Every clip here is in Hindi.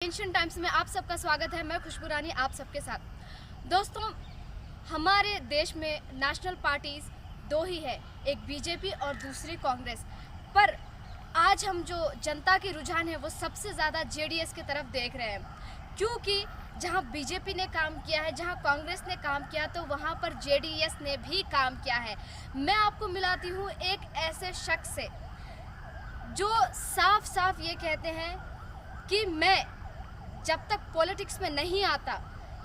एंशिएंट टाइम्स में आप सबका स्वागत है। मैं खुशबू रानी आप सबके साथ। दोस्तों, हमारे देश में नेशनल पार्टीज दो ही है, एक बीजेपी और दूसरी कांग्रेस। पर आज हम जो जनता की रुझान है वो सबसे ज़्यादा जेडीएस की तरफ देख रहे हैं, क्योंकि जहां बीजेपी ने काम किया है, जहां कांग्रेस ने काम किया, तो वहां पर जेडीएस ने भी काम किया है। मैं आपको मिलाती हूं एक ऐसे शख्स से जो साफ साफ ये कहते हैं कि मैं जब तक पॉलिटिक्स में नहीं आता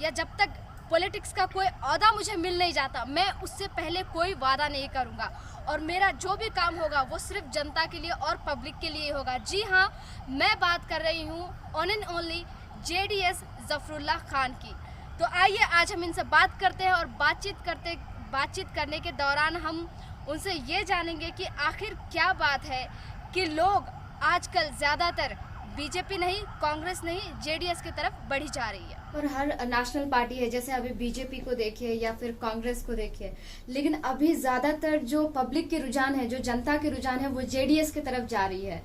या जब तक पॉलिटिक्स का कोई ओहदा मुझे मिल नहीं जाता, मैं उससे पहले कोई वादा नहीं करूंगा और मेरा जो भी काम होगा वो सिर्फ जनता के लिए और पब्लिक के लिए होगा। जी हाँ, मैं बात कर रही हूँ on and only JDS Zafarullah Khan की। तो आइए आज हम इनसे बात करते हैं और बातचीत करने के दौरान हम उनसे ये जानेंगे कि आखिर क्या बात है कि लोग आजकल ज़्यादातर बीजेपी नहीं, कांग्रेस नहीं, जेडीएस की तरफ बढ़ी जा रही है। और हर नेशनल पार्टी है, जैसे अभी बीजेपी को देखिए या फिर कांग्रेस को देखिए, लेकिन अभी ज़्यादातर जो पब्लिक के रुझान है, जो जनता के रुझान है, वो जेडीएस की तरफ जा रही है।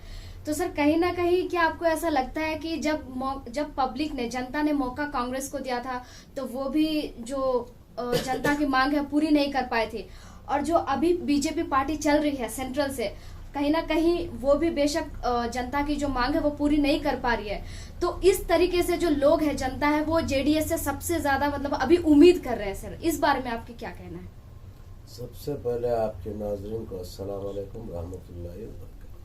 तो सर, कहीं ना कहीं क्या आपको ऐसा लगता है कि जब पब्लिक ने, जनता ने मौका कांग्रेस को दिया था, तो वो भी जो जनता की मांग है पूरी नहीं कर पाए थे, और जो अभी बीजेपी पार्टी चल रही है सेंट्रल से, कहीं ना कहीं वो भी बेशक जनता की जो मांग है वो पूरी नहीं कर पा रही है। तो इस तरीके से जो लोग हैं, जनता है, वो जेडीएस से सबसे ज्यादा मतलब अभी उम्मीद कर रहे हैं। सर, इस बारे में आपके क्या कहना है? सबसे पहले आपके नाज़रीन को अस्सलाम वालेकुम रहमतुल्लाहि व बरकातहू।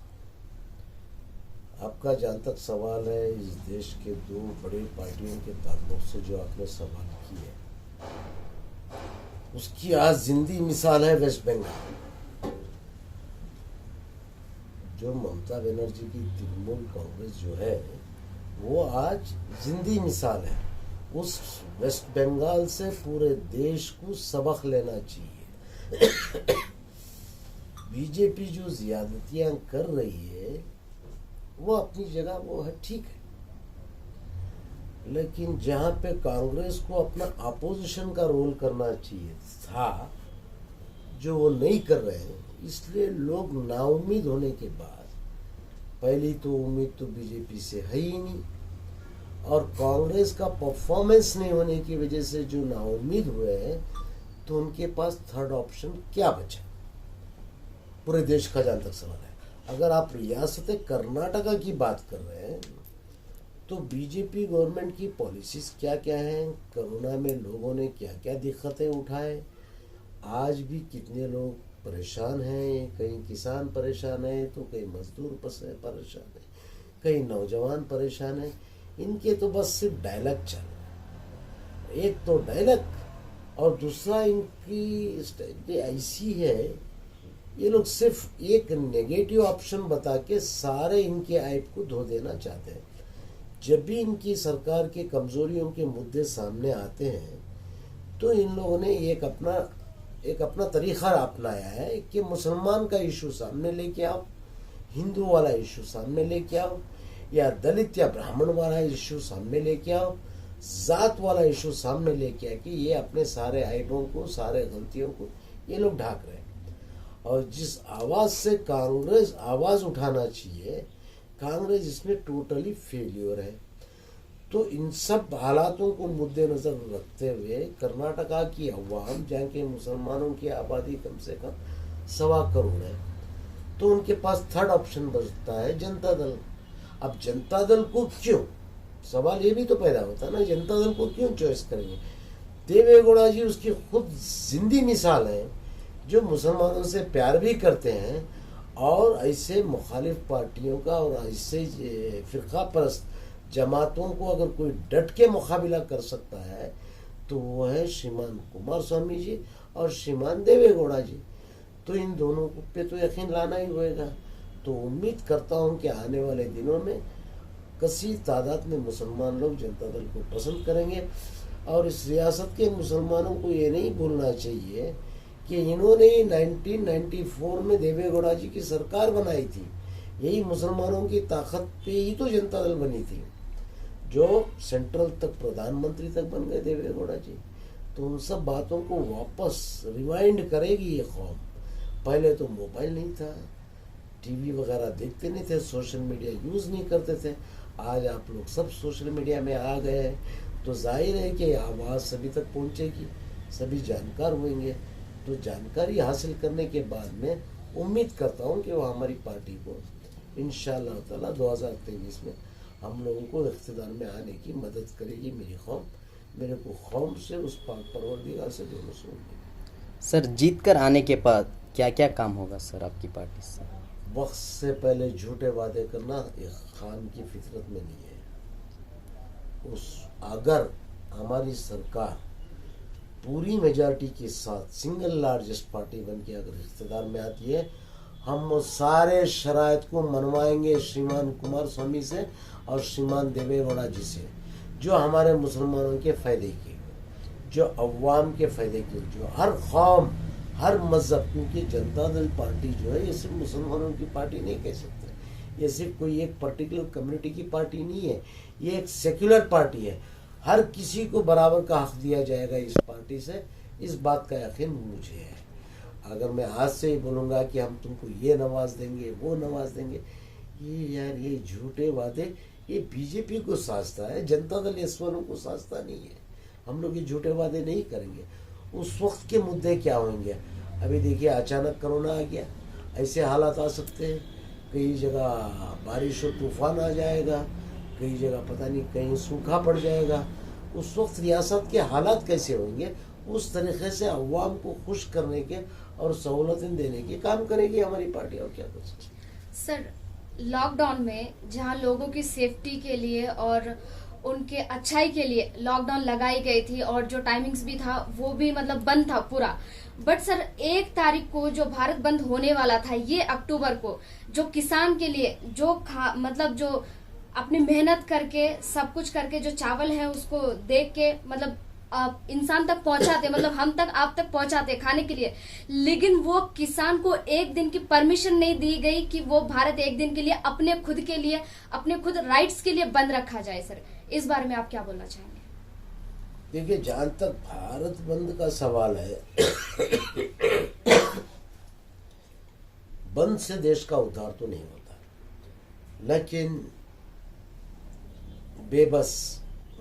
आपका जहाँ तक सवाल है इस देश के दो बड़ी पार्टियों के ताल्लुक से जो आपने सवाल किए, उसकी आज जिंदी मिसाल है वेस्ट बंगाल। जो ममता बनर्जी की तृणमूल कांग्रेस जो है वो आज जिंदी मिसाल है। उस वेस्ट बंगाल से पूरे देश को सबक लेना चाहिए। बीजेपी जो ज्यादतियां कर रही है वो अपनी जगह वो है, ठीक है, लेकिन जहां पे कांग्रेस को अपना अपोजिशन का रोल करना चाहिए था, जो वो नहीं कर रहे हैं, इसलिए लोग नाउम्मीद होने के बाद, पहली तो उम्मीद तो बीजेपी से है ही नहीं, और कांग्रेस का परफॉर्मेंस नहीं होने की वजह से जो नाउम्मीद हुए हैं, तो उनके पास थर्ड ऑप्शन क्या बचा? पूरे देश का जहां तक सवाल है, अगर आप रियासत कर्नाटका की बात कर रहे हैं तो बीजेपी गवर्नमेंट की पॉलिसीज क्या क्या हैं, कोरोना में लोगों ने क्या क्या दिक्कतें उठाए, आज भी कितने लोग परेशान हैं, कहीं किसान परेशान है तो कहीं मजदूर परेशान है, कहीं नौजवान परेशान है। इनके तो बस सिर्फ डायलॉग चल रहा है। एक तो डायलॉग और दूसरा इनकी स्ट्रेटजी ऐसी है, ये लोग सिर्फ एक नेगेटिव ऑप्शन बता के सारे इनके ऐप को धो देना चाहते हैं। जब भी इनकी सरकार के कमजोरियों के मुद्दे सामने आते हैं तो इन लोगों ने एक अपना तरीका अपनाया है कि मुसलमान का इशू सामने लेके आओ, हिंदू वाला इशू सामने लेके आओ, या दलित या ब्राह्मण वाला इशू सामने लेके आओ, जात वाला इशू सामने लेके आके ये अपने सारे ऐबों को, सारे गलतियों को ये लोग ढाक रहे हैं। और जिस आवाज से कांग्रेस आवाज उठाना चाहिए, कांग्रेस इसमें टोटली फेल्योर है। तो इन सब हालातों को मुद्देनजर रखते हुए कर्नाटका की अवाम, जहाँ के मुसलमानों की आबादी कम से कम 1.25 करोड़ है, तो उनके पास थर्ड ऑप्शन बचता है जनता दल। अब जनता दल को क्यों, सवाल ये भी तो पैदा होता है ना, जनता दल को क्यों चॉइस करेंगे? देवेगौड़ा जी उसकी खुद जिंदी मिसाल है, जो मुसलमानों से प्यार भी करते हैं, और ऐसे मुखालिफ पार्टियों का और ऐसे फिरका परस्त जमातों को अगर कोई डट के मुकाबला कर सकता है तो वो है श्रीमान कुमार स्वामी जी और श्रीमान देवेगौड़ा जी। तो इन दोनों पे तो यकीन लाना ही होगा। तो उम्मीद करता हूं कि आने वाले दिनों में कसी तादाद में मुसलमान लोग जनता दल को पसंद करेंगे। और इस रियासत के मुसलमानों को ये नहीं भूलना चाहिए कि इन्होंने 1994 में देवेगौड़ा जी की सरकार बनाई थी। यही मुसलमानों की ताकत पे ही तो जनता दल बनी थी, जो सेंट्रल तक प्रधानमंत्री तक बन गए देवेगौड़ा जी। तो उन सब बातों को वापस रिवाइंड करेगी ये कौम। पहले तो मोबाइल नहीं था, टीवी वगैरह देखते नहीं थे, सोशल मीडिया यूज नहीं करते थे। आज आप लोग सब सोशल मीडिया में आ गए हैं, तो जाहिर है कि आवाज़ सभी तक पहुंचेगी, सभी जानकार होंगे। तो जानकारी हासिल करने के बाद में उम्मीद करता हूं कि वो हमारी पार्टी को इंशाअल्लाह ताला 2023 में हम लोगों को इख्तिदार में आने की मदद करेगी। मेरे को कौम से उस पाक परवरदिगार से दोनों से उम्मीद। सर जीत कर आने के बाद क्या क्या काम होगा सर आपकी पार्टी से? वक्त से पहले झूठे वादे करना एक खान की फितरत में नहीं है। अगर हमारी सरकार पूरी मेजॉरिटी के साथ सिंगल लार्जेस्ट पार्टी बन के अगर इख्तिदार में आती है, हम वो सारे शराइत को मनवाएंगे श्रीमान कुमार स्वामी से और श्रीमान देवेगौड़ा जी से, जो हमारे मुसलमानों के फ़ायदे के, जो अवाम के फ़ायदे के, जो हर कौम हर मज़हब, क्योंकि जनता दल पार्टी जो है ये सिर्फ मुसलमानों की पार्टी नहीं कह सकते, ये सिर्फ कोई एक पर्टिकुलर कम्युनिटी की पार्टी नहीं है, ये एक सेक्युलर पार्टी है। हर किसी को बराबर का हक दिया जाएगा इस पार्टी से, इस बात का यकीन मुझे है। अगर मैं आज से ही बोलूँगा कि हम तुमको ये नवाज देंगे वो नवाज देंगे, ये झूठे वादे ये बीजेपी को साजता है, जनता दल एस वालों को साजता नहीं है। हम लोग ये झूठे वादे नहीं करेंगे। उस वक्त के मुद्दे क्या होंगे? अभी देखिए अचानक कोरोना आ गया, ऐसे हालात आ सकते हैं, कई जगह बारिश और तूफान आ जाएगा, कई जगह पता नहीं कहीं सूखा पड़ जाएगा। उस वक्त रियासत के हालात कैसे होंगे, उस तरीके से अवाम को खुश करने के और सहूलतें देने के काम करेगी हमारी पार्टी, और क्या कर सकते। सर लॉकडाउन में जहां लोगों की सेफ्टी के लिए और उनके अच्छाई के लिए लॉकडाउन लगाई गई थी और जो टाइमिंग्स भी था वो भी मतलब बंद था पूरा, बट सर 1 तारीख को जो भारत बंद होने वाला था, ये अक्टूबर को, जो किसान के लिए जो मतलब जो अपनी मेहनत करके सब कुछ करके जो चावल है उसको देख के मतलब इंसान तक पहुंचाते, मतलब हम तक आप तक पहुंचाते खाने के लिए, लेकिन वो किसान को 1 दिन की परमिशन नहीं दी गई कि वो भारत 1 दिन के लिए अपने खुद के लिए अपने खुद राइट्स के लिए बंद रखा जाए। सर इस बारे में आप क्या बोलना चाहेंगे? देखिए, जहां तक भारत बंद का सवाल है, बंद से देश का उद्धार तो नहीं होता, लेकिन बेबस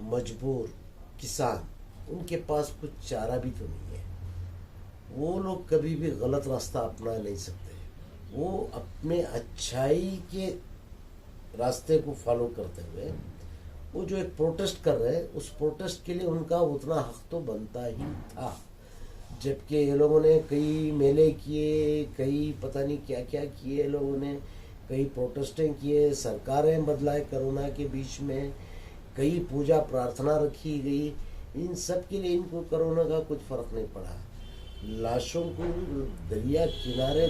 मजबूर किसान, उनके पास कुछ चारा भी तो नहीं है। वो लोग कभी भी गलत रास्ता अपना नहीं सकते, वो अपने अच्छाई के रास्ते को फॉलो करते हुए वो जो एक प्रोटेस्ट कर रहे हैं, उस प्रोटेस्ट के लिए उनका उतना हक तो बनता ही था। जबकि ये लोगों ने कई मेले किए, कई पता नहीं क्या क्या किए, लोगों ने कई प्रोटेस्टें किए, सरकारें बदलाए कोरोना के बीच में, कई पूजा प्रार्थना रखी गई, इन सब के लिए इनको कोरोना का कुछ फर्क नहीं पड़ा। लाशों को दरिया किनारे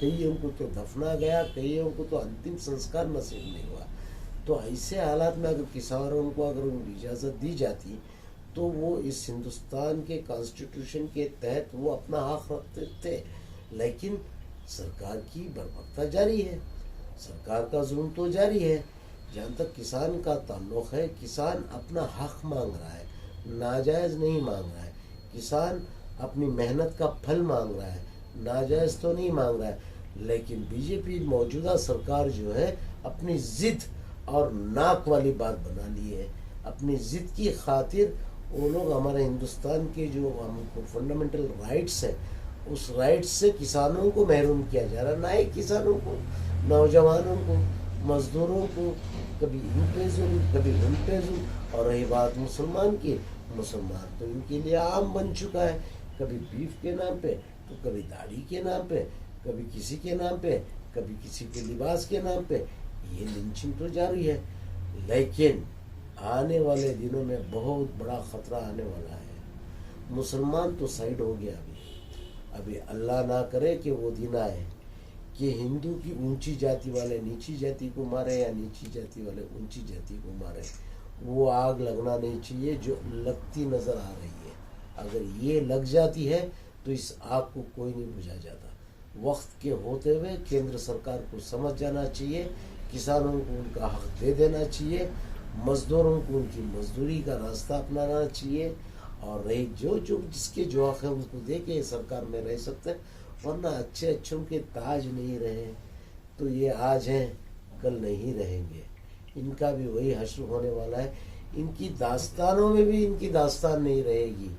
कईयों को तो दफना गया, कईयों को तो अंतिम संस्कार नसीब नहीं हुआ। तो ऐसे हालात में अगर किसानों को अगर उनकी इजाज़त दी जाती तो वो इस हिंदुस्तान के कॉन्स्टिट्यूशन के तहत वो अपना हक रखते थे, लेकिन सरकार की बर्बरता जारी है, सरकार का जुल्म तो जारी है। जहाँ तक किसान का ताल्लुक़ है, किसान अपना हक मांग रहा है, नाजायज़ नहीं मांग रहा है। किसान अपनी मेहनत का फल मांग रहा है, नाजायज़ तो नहीं मांग रहा है। लेकिन बीजेपी मौजूदा सरकार जो है अपनी ज़िद और नाक वाली बात बना ली है। अपनी ज़िद की खातिर वो लोग हमारे हिंदुस्तान के जो हमको फंडामेंटल राइट्स हैं, उस राइट्स से किसानों को महरूम किया जा रहा है। ना ही किसानों को, नौजवानों को, मज़दूरों को, कभी इन पे जुल्म, कभी उन पे जुल्म। और रही बात मुसलमान की, मुसलमान तो इनके लिए आम बन चुका है, कभी बीफ के नाम पे, तो कभी दाढ़ी के नाम पे, कभी किसी के नाम पे, कभी किसी के लिबास के नाम पे, ये लिंचिंग तो जारी है। लेकिन आने वाले दिनों में बहुत बड़ा ख़तरा आने वाला है। मुसलमान तो साइड हो गया अभी अल्लाह ना करे कि वो दिन आए कि हिंदू की ऊंची जाति वाले नीची जाति को मारे या नीची जाति वाले ऊंची जाति को मारे। वो आग लगना नहीं चाहिए जो लगती नज़र आ रही है। अगर ये लग जाती है तो इस आग को कोई नहीं बुझा जाता। वक्त के होते हुए केंद्र सरकार को समझ जाना चाहिए, किसानों को उनका हक दे देना चाहिए, मज़दूरों को उनकी मजदूरी का रास्ता अपनाना चाहिए, और रही जो जिसके जो हक है उनको दे के सरकार में रह सकते हैं। वरना अच्छे अच्छों के ताज नहीं रहे तो ये आज हैं कल नहीं रहेंगे। इनका भी वही हश्र होने वाला है। इनकी दास्तानों में भी इनकी दास्तान नहीं रहेगी।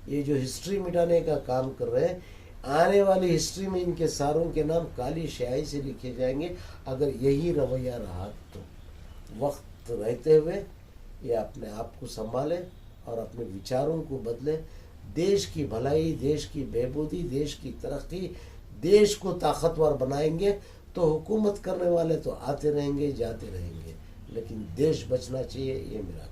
ये जो हिस्ट्री मिटाने का काम कर रहे हैं, आने वाली हिस्ट्री में इनके सारों के नाम काली स्याही से लिखे जाएंगे। अगर यही रवैया रहा तो वक्त रहते हुए ये अपने आप को संभाले और अपने विचारों को बदले। देश की भलाई, देश की बहबूदी, देश की तरक्की, देश को ताकतवर बनाएंगे तो हुकूमत करने वाले तो आते रहेंगे, जाते रहेंगे, लेकिन देश बचना चाहिए, ये मेरा